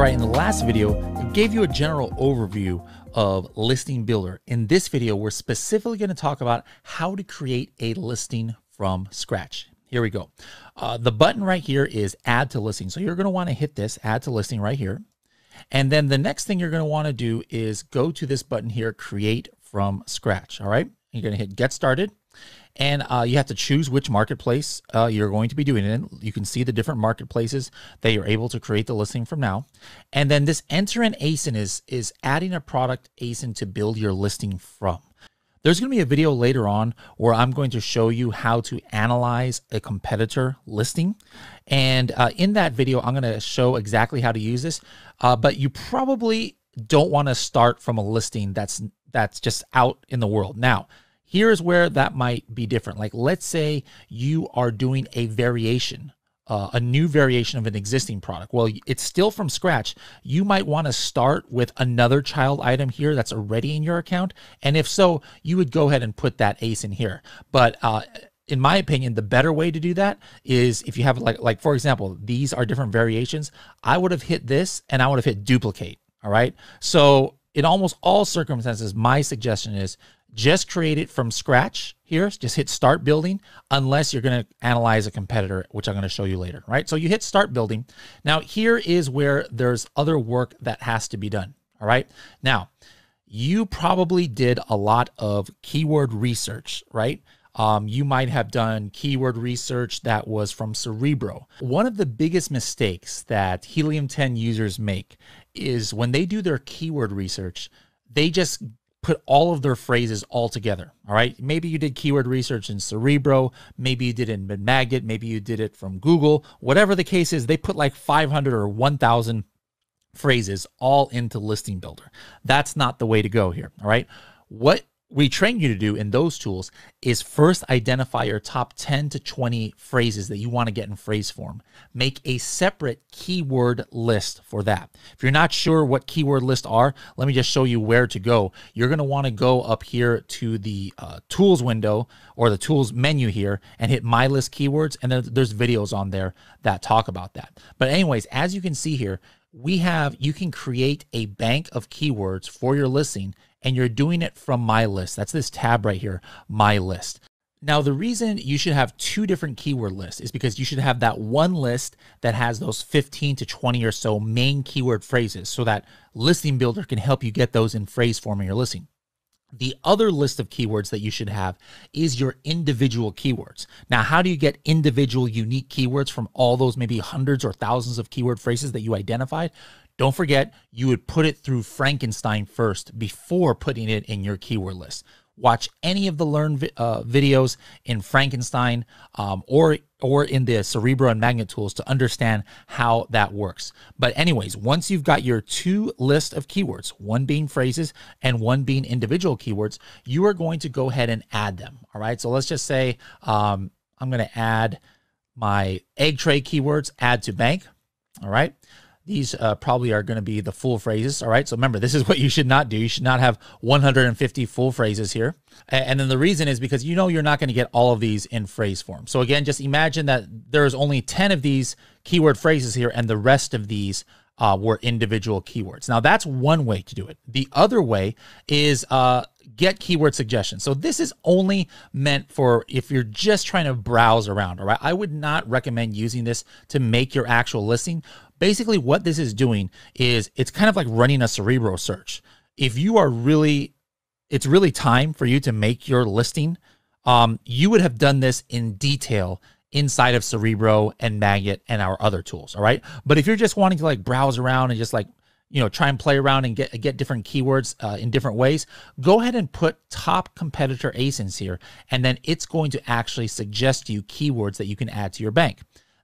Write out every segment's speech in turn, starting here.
right, in the last video, I gave you a general overview of Listing Builder. In this video, we're specifically going to talk about how to create a listing from scratch. Here we go. The button right here is Add to Listing. So you're going to want to hit this Add to Listing right here. And then the next thing you're going to want to do is go to this button here, Create from Scratch. All right. You're going to hit Get Started. And you have to choose which marketplace you're going to be doing it in. You can see the different marketplaces that you're able to create the listing from now. And then this Enter an ASIN is adding a product ASIN to build your listing from. There's going to be a video later on where I'm going to show you how to analyze a competitor listing. And in that video, I'm going to show exactly how to use this. But you probably don't want to start from a listing that's just out in the world. Now, here's where that might be different. Like, let's say you are doing a variation, a new variation of an existing product. Well, it's still from scratch. You might want to start with another child item here that's already in your account. And if so, you would go ahead and put that ACE in here. But in my opinion, the better way to do that is if you have like for example, these are different variations. I would have hit this and I would have hit duplicate. All right. So in almost all circumstances, my suggestion is just create it from scratch here. Just hit Start Building unless you're going to analyze a competitor, which I'm going to show you later, right? So you hit Start Building. Now, here is where there's other work that has to be done, all right? Now, you probably did a lot of keyword research, right? You might have done keyword research that was from Cerebro. One of the biggest mistakes that HELIUM10 users make is when they do their keyword research, they just put all of their phrases all together. All right. Maybe you did keyword research in Cerebro. Maybe you did it in Magnet. Maybe you did it from Google. Whatever the case is, they put like 500 or 1,000 phrases all into Listing Builder. That's not the way to go here. All right. What we train you to do in those tools is first identify your top 10 to 20 phrases that you want to get in phrase form. Make a separate keyword list for that. If you're not sure what keyword lists are, let me just show you where to go. You're going to want to go up here to the tools window or the tools menu here and hit My List Keywords. And there's videos on there that talk about that. But anyways, as you can see here, you can create a bank of keywords for your listing, and you're doing it from My List. That's this tab right here, My List. Now, the reason you should have two different keyword lists is because you should have that one list that has those 15 to 20 or so main keyword phrases so that Listing Builder can help you get those in phrase form in your listing. The other list of keywords that you should have is your individual keywords. Now, how do you get individual unique keywords from all those maybe hundreds or thousands of keyword phrases that you identified? Don't forget, you would put it through Frankenstein first before putting it in your keyword list. Watch any of the Learn videos in Frankenstein or in the Cerebro and Magnet tools to understand how that works. But anyways, once you've got your two lists of keywords, one being phrases and one being individual keywords, you are going to go ahead and add them. All right. So let's just say I'm going to add my egg tray keywords, add to bank. All right. These probably are going to be the full phrases. All right. So remember, this is what you should not do. You should not have 150 full phrases here. And then the reason is because you know you're not going to get all of these in phrase form. So again, just imagine that there's only 10 of these keyword phrases here and the rest of these were individual keywords. Now, that's one way to do it. The other way is get keyword suggestions. So this is only meant for if you're just trying to browse around. All right. I would not recommend using this to make your actual listing. Basically, what this is doing is it's kind of like running a Cerebro search. If you are it's really time for you to make your listing, you would have done this in detail inside of Cerebro and Magnet and our other tools. All right. But if you're just wanting to like browse around and just like, try and play around and get different keywords in different ways, go ahead and put top competitor ASINs here, and then it's going to actually suggest to you keywords that you can add to your bank.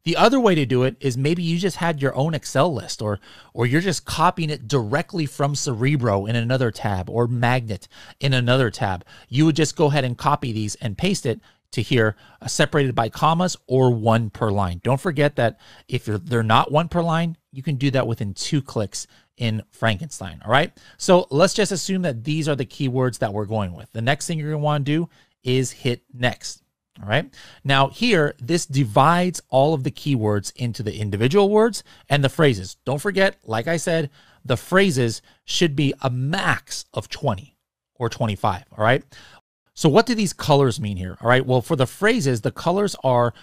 The other way to do it is maybe you just had your own Excel list or you're just copying it directly from Cerebro in another tab or Magnet in another tab. You would just go ahead and copy these and paste it to here, separated by commas or one per line. Don't forget that if they're not one per line, you can do that within 2 clicks in Frankenstein. All right. So let's just assume that these are the keywords that we're going with. The next thing you're going to want to do is hit next. All right. Now here, this divides all of the keywords into the individual words and the phrases. Don't forget, like I said, the phrases should be a max of 20 or 25. All right. So what do these colors mean here? All right. Well, for the phrases, the colors are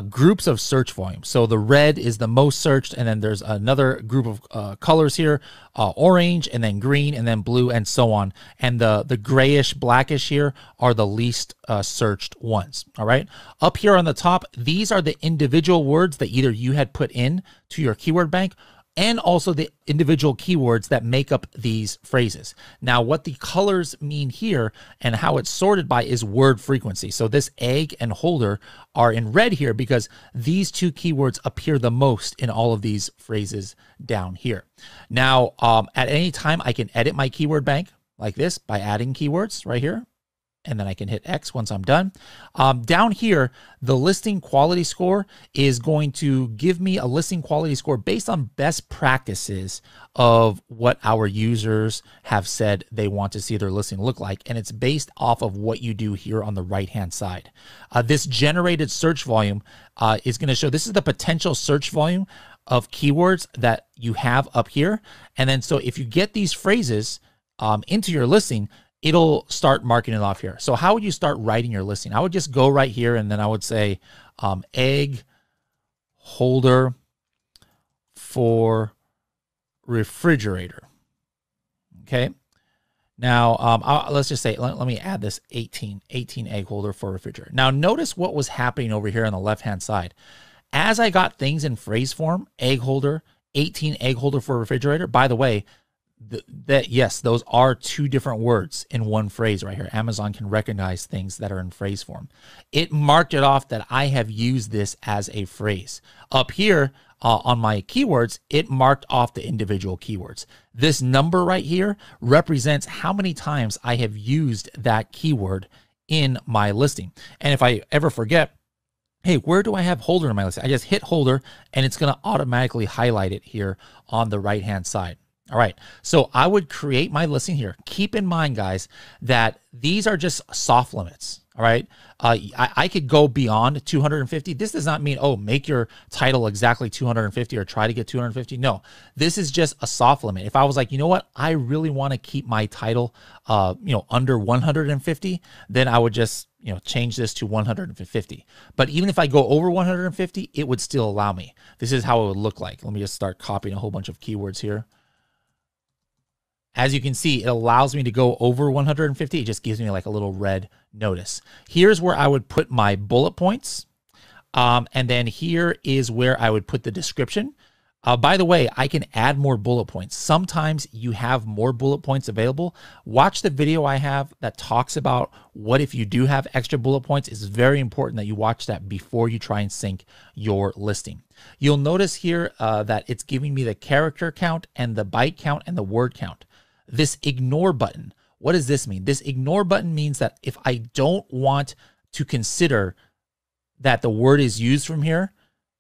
groups of search volume. So the red is the most searched, and then there's another group of colors here, orange, and then green, and then blue, and so on. And the grayish, blackish here are the least searched ones. All right. Up here on the top, these are the individual words that either you had put in to your keyword bank, and also the individual keywords that make up these phrases. Now, what the colors mean here and how it's sorted by is word frequency. So this egg and holder are in red here because these two keywords appear the most in all of these phrases down here. Now, at any time, I can edit my keyword bank like this by adding keywords right here. And then I can hit X once I'm done. Down here, the listing quality score is going to give me a listing quality score based on best practices of what our users have said they want to see their listing look like. And it's based off of what you do here on the right-hand side. This generated search volume is going to show, this is the potential search volume of keywords that you have up here. And then so if you get these phrases into your listing, it'll start marking it off here. So how would you start writing your listing? I would just go right here and then I would say egg holder for refrigerator. Okay. Now, let's just say, let me add this 18 egg holder for refrigerator. Now notice what was happening over here on the left-hand side. As I got things in phrase form, egg holder, 18 egg holder for refrigerator. By the way, yes, those are two different words in one phrase right here. Amazon can recognize things that are in phrase form. It marked it off that I have used this as a phrase. Up here on my keywords, it marked off the individual keywords. This number right here represents how many times I have used that keyword in my listing. And if I ever forget, hey, where do I have holder in my listing? I just hit holder and it's going to automatically highlight it here on the right-hand side. All right, so I would create my listing here. Keep in mind, guys, that these are just soft limits, all right? I could go beyond 250. This does not mean, oh, make your title exactly 250 or try to get 250. No, this is just a soft limit. If I was like, you know what, I really want to keep my title, under 150, then I would just, change this to 150. But even if I go over 150, it would still allow me. This is how it would look like. Let me just start copying a whole bunch of keywords here. As you can see, it allows me to go over 150. It just gives me like a little red notice. Here's where I would put my bullet points. And then here is where I would put the description. By the way, I can add more bullet points. Sometimes you have more bullet points available. Watch the video I have that talks about what if you do have extra bullet points. It's very important that you watch that before you try and sync your listing. You'll notice here that it's giving me the character count and the byte count and the word count. This ignore button, what does this mean? This ignore button means that if I don't want to consider that the word is used from here,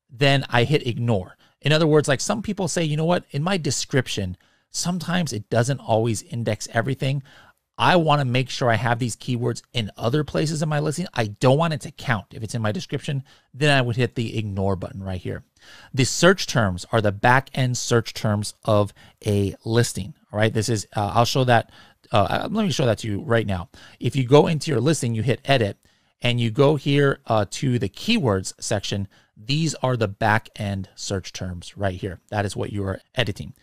then I hit ignore. In other words, like some people say, you know what, in my description, sometimes it doesn't always index everything. I want to make sure I have these keywords in other places in my listing. I don't want it to count. If it's in my description, then I would hit the ignore button right here. The search terms are the back-end search terms of a listing. All right, this is, I'll show that. Let me show that to you right now. If you go into your listing, you hit edit and you go here to the keywords section. These are the back-end search terms right here. That is what you are editing.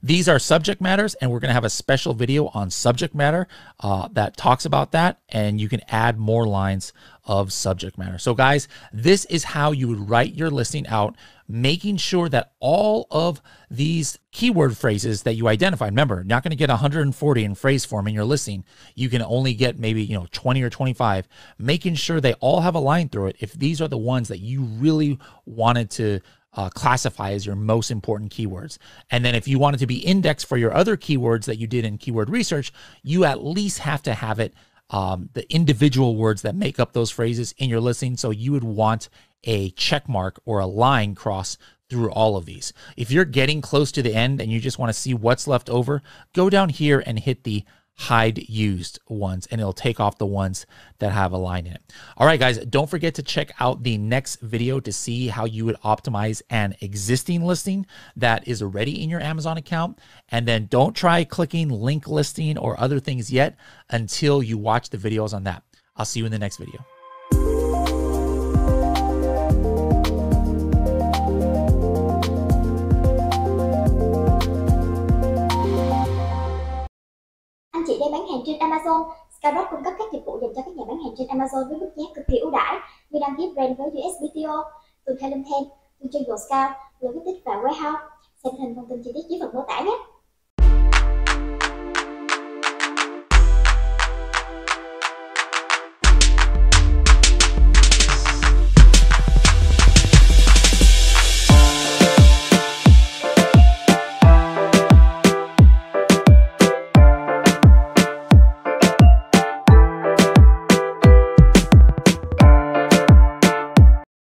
These are subject matters, and we're going to have a special video on subject matter that talks about that, and you can add more lines of subject matter. So guys, this is how you would write your listing out, making sure that all of these keyword phrases that you identified, remember, you're not going to get 140 in phrase form in your listing. You can only get maybe 20 or 25, making sure they all have a line through it if these are the ones that you really wanted to classify as your most important keywords. And then if you wanted to be indexed for your other keywords that you did in keyword research, you at least have to have it, the individual words that make up those phrases in your listing. So you would want a check mark or a line cross through all of these. If you're getting close to the end and you just want to see what's left over, go down here and hit the hide used ones, and it'll take off the ones that have a line in it. All right, guys, don't forget to check out the next video to see how you would optimize an existing listing that is already in your Amazon account. And then don't try clicking link listing or other things yet until you watch the videos on that. I'll see you in the next video. Anh chị đang bán hàng trên Amazon, Skyrock cung cấp các dịch vụ dành cho các nhà bán hàng trên Amazon với mức giá cực kỳ ưu đãi như đăng ký brand với USPTO, từ HELIUM10, từ trường Scout, logistics và warehouse. Xem thêm thông tin chi tiết dưới phần mô tả nhé.